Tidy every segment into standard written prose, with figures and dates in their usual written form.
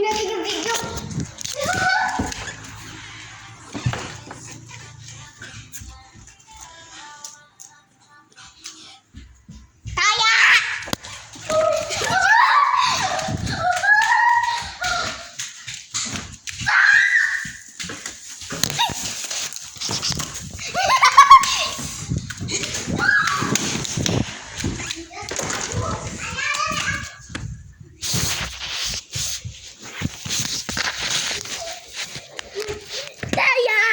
natin yung video. Taya!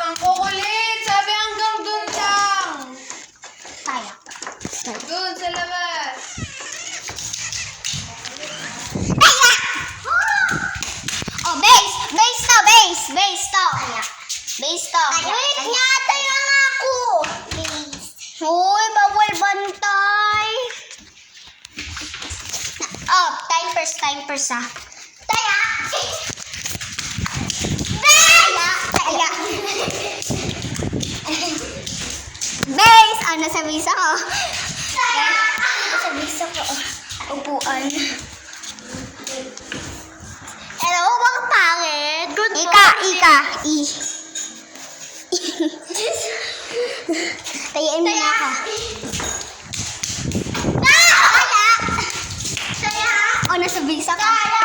Ang kukulit! Sabi hanggang dun lang! Dun sa labas! Oh, base to. Wait nga, tayo nga ako. Hoy, bawal bantay. Oh, time first ah. Taya. Taya. Base, nasa visa ko. Nasa visa ko. Upuan. Hello, bakit pangit? Ika. Tayain mo na ako. Taya! O, nasa visa ka.